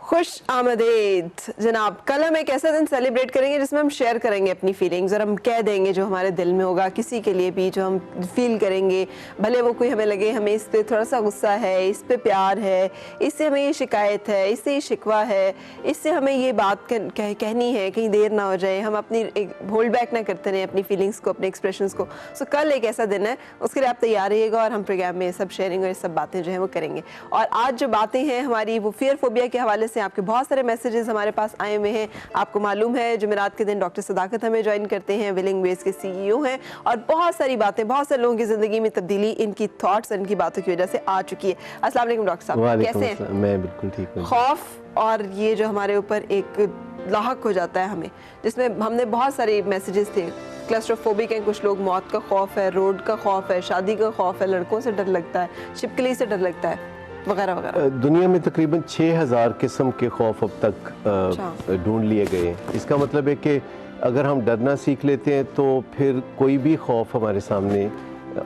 खुश आमदीद जनाब। कल हम एक ऐसा दिन सेलिब्रेट करेंगे जिसमें हम शेयर करेंगे अपनी फीलिंग्स और हम कह देंगे जो हमारे दिल में होगा किसी के लिए भी, जो हम फील करेंगे। भले वो कोई हमें लगे हमें इस पे थोड़ा सा गुस्सा है, इस पे प्यार है, इससे हमें ये शिकायत है, इससे ये शिकवा है, इससे हमें ये बात कहनी है, कहीं देर ना हो जाए, हम अपनी होल्ड बैक ना करते रहें अपनी फीलिंग्स को, अपने एक्सप्रेशंस को। सो कल एक ऐसा दिन है, उसके लिए आप तैयार रहिएगा और हम प्रोग्राम में सब शेयरिंग और ये सब बातें जो है वो करेंगे। और आज जो बातें हैं हमारी वो फियर फोबिया के हवाले से आपके बहुत सारे मैसेजेस हमारे पास आए हुए हैं। आपको मालूम है जुमेरात के दिन डॉक्टर सदाकत हमें ज्वाइन करते हैं, विलिंग वेज के सीईओ हैं, और बहुत सारी बातें, बहुत सारे लोगों की ज़िंदगी में तब्दीली इनकी थॉट्स, इनकी बातों की वजह से आ चुकी है। अस्सलाम वालेकुम डॉक्टर साहब, कैसे हैं? मैं बिल्कुल ठीक हूँ। खौफ और ये जो हमारे ऊपर एक लाहक हो जाता है हमें, जिसमें हमने बहुत सारे मैसेजेस थे। क्लस्ट्रोफोबिक हैं कुछ लोग, मौत का खौफ है, रोड का खौफ है, शादी का खौफ है, लड़कों से डर लगता है, छिपकली से डर लगता है, वगैरह वगैरह। दुनिया में तकरीबन 6000 किस्म के खौफ अब तक ढूंढ लिए गए हैं। इसका मतलब है कि अगर हम डरना सीख लेते हैं तो फिर कोई भी खौफ हमारे सामने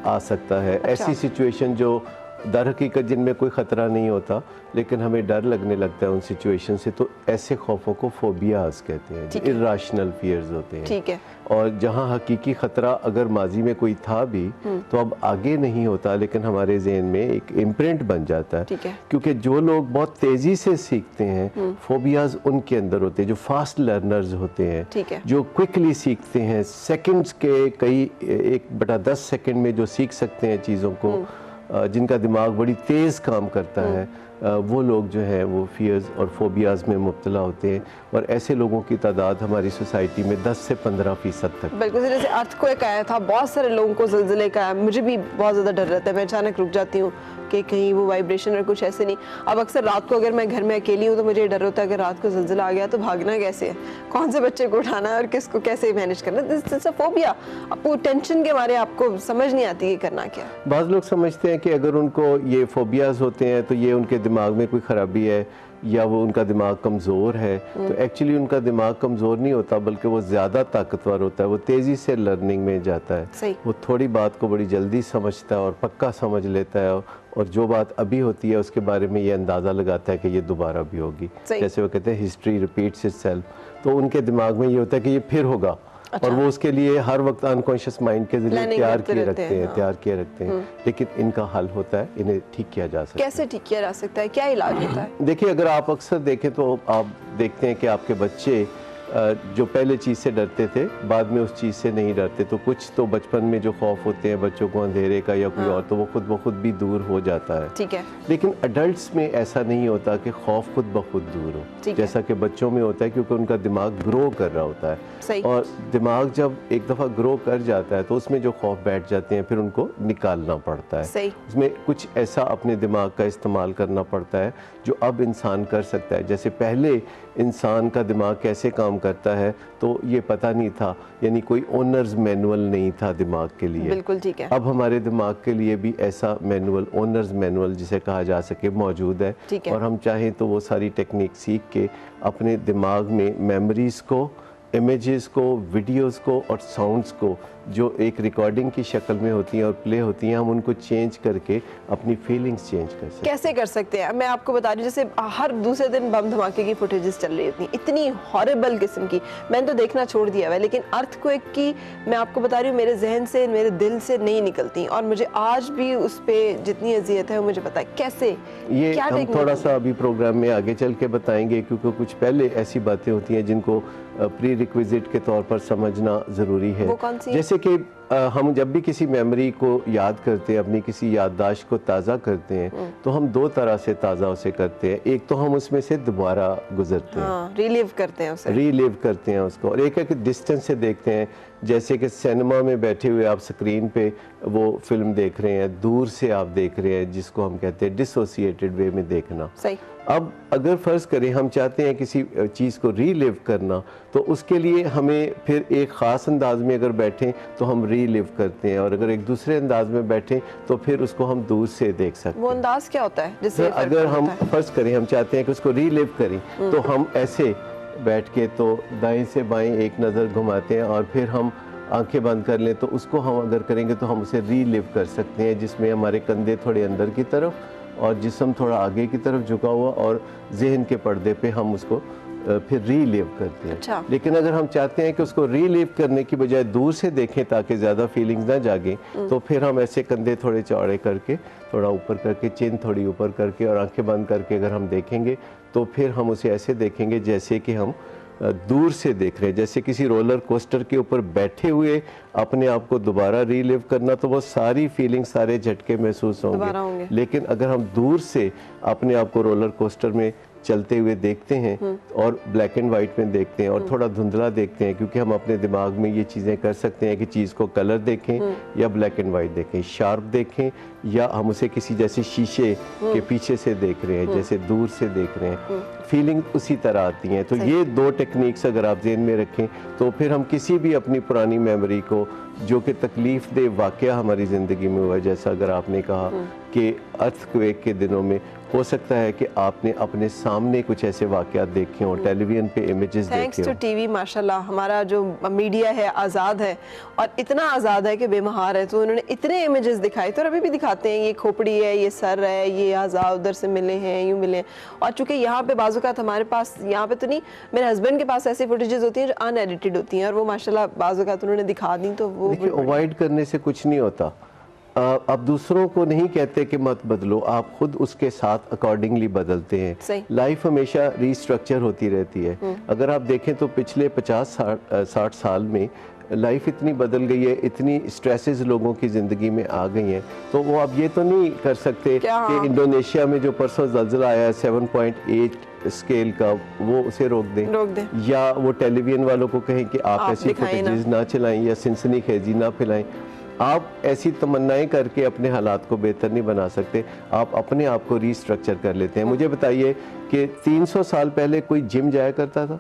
आ सकता है। ऐसी सिचुएशन जो दर हकीकत जिनमें कोई ख़तरा नहीं होता लेकिन हमें डर लगने लगता है उन सिचुएशन से, तो ऐसे खौफों को फोबियाज कहते हैं, जो इर्राशनल फियर्स होते हैं। ठीक है। और जहाँ हकीकी ख़तरा अगर माजी में कोई था भी तो अब आगे नहीं होता, लेकिन हमारे जहन में एक इम्प्रिंट बन जाता है। ठीक है। क्योंकि जो लोग बहुत तेज़ी से सीखते हैं, फोबियाज उनके अंदर होते हैं, जो फास्ट लर्नर्स होते हैं, ठीक है, जो क्विकली सीखते हैं, सेकंड्स के कई 1/10 सेकंड में जो सीख सकते हैं चीज़ों को, जिनका दिमाग बड़ी तेज़ काम करता है, वो लोग जो है वो फियर्स और फोबियाज में मुब्तला होते हैं। और ऐसे लोगों की तादाद हमारी सोसाइटी में 10 से 15% तक। बिल्कुल। जैसे अर्थक्वेक आया था, बहुत सारे लोगों को ज़लज़ले का आया, मुझे भी बहुत ज़्यादा डर रहता है, मैं अचानक रुक जाती हूँ कि कहीं वो वाइब्रेशन और कुछ ऐसे नहीं। अब अक्सर रात को अगर मैं घर में अकेली हूँ तो मुझे डर होता है कि रात को ज़लज़ला आ गया तो भागना कैसे है, कौन से बच्चे को उठाना है और किसको कैसे मैनेज करना है। This is a phobia. आपको टेंशन के बारे आपको समझ नहीं आती कि करना क्या। बाज़ लोग समझते हैं कि अगर उनको ये फोबियाज होते हैं तो ये उनके दिमाग में कोई ख़राबी है या वो उनका दिमाग कमज़ोर है। तो एक्चुअली उनका दिमाग कमज़ोर नहीं होता, बल्कि वो ज़्यादा ताकतवर होता है, वो तेज़ी से लर्निंग में जाता है। सही। वो थोड़ी बात को बड़ी जल्दी समझता है और पक्का समझ लेता है, और जो बात अभी होती है उसके बारे में ये अंदाज़ा लगाता है कि ये दोबारा भी होगी। जैसे वो कहते हैं हिस्ट्री रिपीट्स इटसेल्फ, तो उनके दिमाग में ये होता है कि ये फिर होगा। अच्छा। और वो उसके लिए हर वक्त अनकॉन्शियस माइंड के जरिए तैयार किए रखते हैं। लेकिन इनका हल होता है, इन्हें ठीक किया जा सकता है। कैसे ठीक किया जा सकता है, क्या इलाज होता है? देखिए, अगर आप अक्सर देखें तो आप देखते हैं कि आपके बच्चे जो पहले चीज़ से डरते थे बाद में उस चीज़ से नहीं डरते। तो कुछ तो बचपन में जो खौफ होते हैं बच्चों को अंधेरे का या कोई और, तो वो खुद ब खुद भी दूर हो जाता है। ठीक है। लेकिन अडल्ट्स में ऐसा नहीं होता कि खौफ खुद ब खुद दूर हो, जैसा कि बच्चों में होता है, क्योंकि उनका दिमाग ग्रो कर रहा होता है। सही। और दिमाग जब एक दफ़ा ग्रो कर जाता है तो उसमें जो खौफ बैठ जाते हैं फिर उनको निकालना पड़ता है। सही। उसमें कुछ ऐसा अपने दिमाग का इस्तेमाल करना पड़ता है जो अब इंसान कर सकता है। जैसे पहले इंसान का दिमाग कैसे काम करता है तो ये पता नहीं था, यानी कोई ओनर्स मैनुअल नहीं था दिमाग के लिए। बिल्कुल ठीक है। अब हमारे दिमाग के लिए भी ऐसा मैनुअल, ओनर्स मैनुअल जिसे कहा जा सके, मौजूद है। और हम चाहें तो वो सारी टेक्निक सीख के अपने दिमाग में मेमोरीज़ को, इमेजेस को, वीडियोस को और साउंड्स को जो एक रिकॉर्डिंग की शक्ल में होती हैं और प्ले होती हैं, हम उनको चेंज करके अपनी फीलिंग्स चेंज कर सकते हैं। कैसे कर सकते हैं? मैं आपको बता रही हूँ, जैसे हर दूसरे दिन बम धमाके की फुटेजेस चल रही होती हैं, इतनी हॉरिबल किस्म की, मैंने तो देखना छोड़ दिया है। लेकिन अर्थक्वेक की मैं आपको बता रही हूँ, मेरे जहन से, मेरे दिल से नहीं निकलती, और मुझे आज भी उस पर जितनी अजियत है वो मुझे पता है। कैसे ये हम थोड़ा सा अभी प्रोग्राम में आगे चल के बताएंगे, क्योंकि कुछ पहले ऐसी बातें होती हैं जिनको प्री रिक्विजिट के तौर पर समझना ज़रूरी है। जैसे कि हम जब भी किसी मेमोरी को याद करते हैं, अपनी किसी याददाश्त को ताज़ा करते हैं, तो हम दो तरह से ताज़ा उसे करते हैं। एक तो हम उसमें से दोबारा गुजरते हैं, रीलिव करते हैं उसे, रीलिव करते हैं उसको। और एक है कि डिस्टेंस से देखते हैं, जैसे कि सिनेमा में बैठे हुए आप स्क्रीन पे वो फिल्म देख रहे हैं, दूर से आप देख रहे हैं, जिसको हम कहते हैं डिसोसिएटेड वे में देखना। सही। अब अगर फ़र्ज़ करें हम चाहते हैं किसी चीज़ को रीलिव करना, तो उसके लिए हमें फिर एक ख़ास अंदाज में अगर बैठें तो हम रीलिव करते हैं, और अगर एक दूसरे अंदाज में बैठें तो फिर उसको हम दूर से देख सकते हैं। वो अंदाज क्या होता है जिससे अगर हम फ़र्ज़ करें हम चाहते हैं कि उसको रीलिव करें, तो हम ऐसे बैठ के तो दाएं से बाएं एक नज़र घुमाते हैं और फिर हम आंखें बंद कर लें, तो उसको हम अगर करेंगे तो हम उसे रीलिव कर सकते हैं, जिसमें हमारे कंधे थोड़े अंदर की तरफ और जिस्म थोड़ा आगे की तरफ झुका हुआ और जहन के पर्दे पे हम उसको फिर रीलिव करते हैं। अच्छा। लेकिन अगर हम चाहते हैं कि उसको रीलिव करने की बजाय दूर से देखें ताकि ज़्यादा फीलिंग्स ना जागे, तो फिर हम ऐसे कंधे थोड़े चौड़े करके, थोड़ा ऊपर करके, चिन थोड़ी ऊपर करके और आंखें बंद करके अगर हम देखेंगे तो फिर हम उसे ऐसे देखेंगे जैसे कि हम दूर से देख रहे हैं, जैसे किसी रोलर कोस्टर के ऊपर बैठे हुए अपने आप को दोबारा रीलिव करना, तो वो सारी फीलिंग, सारे झटके महसूस होंगे। लेकिन अगर हम दूर से अपने आप को रोलर कोस्टर में चलते हुए देखते हैं और ब्लैक एंड वाइट में देखते हैं और थोड़ा धुंधला देखते हैं, क्योंकि हम अपने दिमाग में ये चीज़ें कर सकते हैं कि चीज़ को कलर देखें या ब्लैक एंड वाइट देखें, शार्प देखें या हम उसे किसी जैसे शीशे के पीछे से देख रहे हैं, जैसे दूर से देख रहे हैं, फीलिंग उसी तरह आती हैं। तो ये 2 टेक्निक्स अगर आप ज़हन में रखें तो फिर हम किसी भी अपनी पुरानी मेमोरी को जो कि तकलीफ दे वाक़या हमारी ज़िंदगी में हुआ है, जैसा अगर आपने कहा कि अर्थक्वेक के दिनों में हो सकता है कि आपने अपने सामने कुछ ऐसे वाक़यात देखे हों, टेलीविज़न पे इमेजेस देखे हों। थैंक्स टू टीवी माशाल्लाह हमारा जो मीडिया है आज़ाद है और इतना आज़ाद है कि बेमहार है, तो उन्होंने इतने इमेजेस दिखाए तो अभी भी दिखाते हैं, ये खोपड़ी है, ये सर है, ये आज़ाद उधर से मिले हैं, यूँ मिले हैं। और चूँकि यहाँ पे बाज़-औक़ात हमारे पास, यहाँ पे तो नहीं, मेरे हस्बैंड के पास ऐसी फुटेजेस होती हैं जो अनएडिटेड होती हैं और वो माशाल्लाह बाज़-औक़ात उन्होंने दिखा दी, तो वो अवॉइड करने से कुछ नहीं होता। आप दूसरों को नहीं कहते कि मत बदलो, आप खुद उसके साथ अकॉर्डिंगली बदलते हैं। लाइफ हमेशा रीस्ट्रक्चर होती रहती है। अगर आप देखें तो पिछले 50-60 साल में लाइफ इतनी बदल गई है, इतनी स्ट्रेसेस लोगों की ज़िंदगी में आ गई हैं, तो वो आप ये तो नहीं कर सकते कि इंडोनेशिया में जो परसों ज़लज़ला आया है 7.8 स्केल का, वो उसे रोक दें या वो टेलीविज़न वालों को कहें कि आप ऐसी फुटेजेस ना चलाएं या सनसनीखेज़ी ना फैलाएं। आप ऐसी तमन्नाएं करके अपने हालात को बेहतर नहीं बना सकते, आप अपने आप को रीस्ट्रक्चर कर लेते हैं। मुझे बताइए कि 300 साल पहले कोई जिम जाया करता था?